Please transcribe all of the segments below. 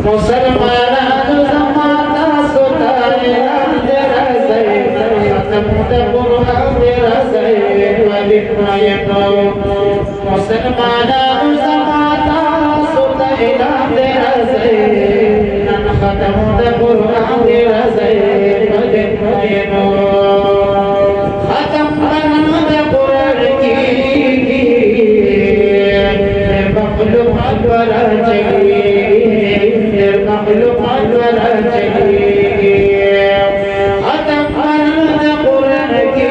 मुसलमानानो जमाता सुतारे तेरा सही खत्म कुरान तेरा सही वलिमायनो मुसलमानानो जमाता सुतारे तेरा सही खत्म कुरान तेरा सही वलिमायनो खत्म कुरान की मखलूक़ात वाला चाहिए मखलूक़ात वाला चाहिए खत्म कुरान की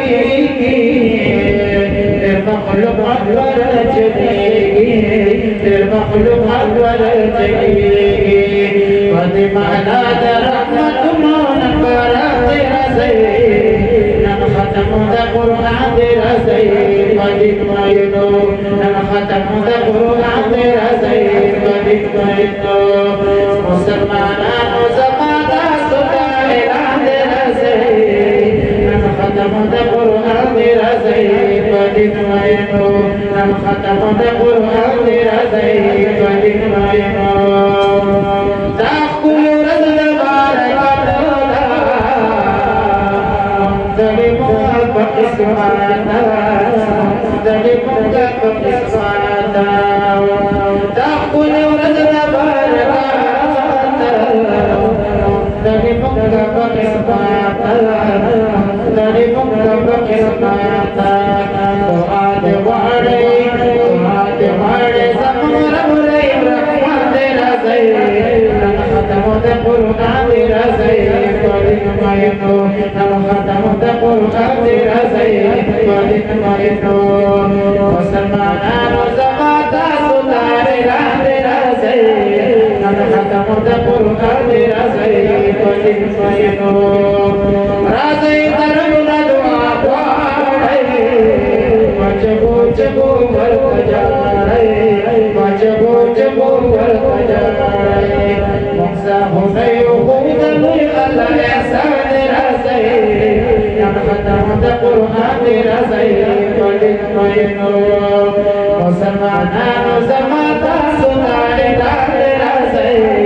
मखलूक़ात वाला चाहिए मखलूक़ात वाला चाहिए वदिमाना रहमत मान करा तेरा सही खत्म कुरान तेरा सही वदिमायनो खत्म कुरान तेरा सही वदिमायनो मुसलमानानो जमाता सुतारे तेरा सही खत्म कुरान तेरा सही वदिमायनो खत्म कुरान तेरा सही वदिमायनो ताकुल रज़ल बारकतुल्लाह ज़लिमुल बक़िस्माता ज़लिमुल बक़िस्माता ताकुल रज़ल बारकतुल्लाह ज़लिमुल बक़िस्माता ज़लिमुल बक़िस्माता आद वाड़े ज़मर रे रहमत तेरा सही खत्म कुरान तेरा सही वलिमायनो खत्म कुरान तेरा सही वलिमायनो मुसलमानानो जमाता सुतारे तेरा सही खत्म कुरान तेरा सही वलिमायनो राज़े तरब ना दुआ पाड़े मजबूत वर्क जा रे मजबूत वर्क जा रे मुक्सा होने खुद में अल्लाह ऐसा तेरा सही खत्म कुरान तेरा सही वलिमायनो मुसलमानानो जमाता सुतारे तेरा सही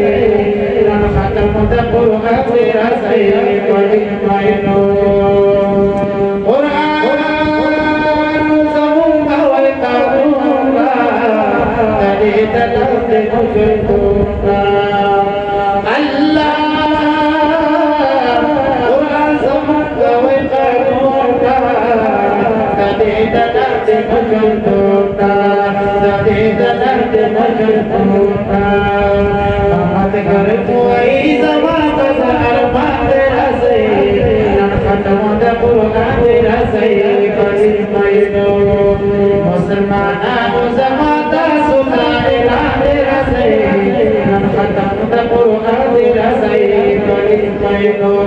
खत्म कुरान तेरा सही वलिमायनो मुसलमानानो जमाता सुतारे तेरा सही खत्म कुरान तेरा सही वलिमायनो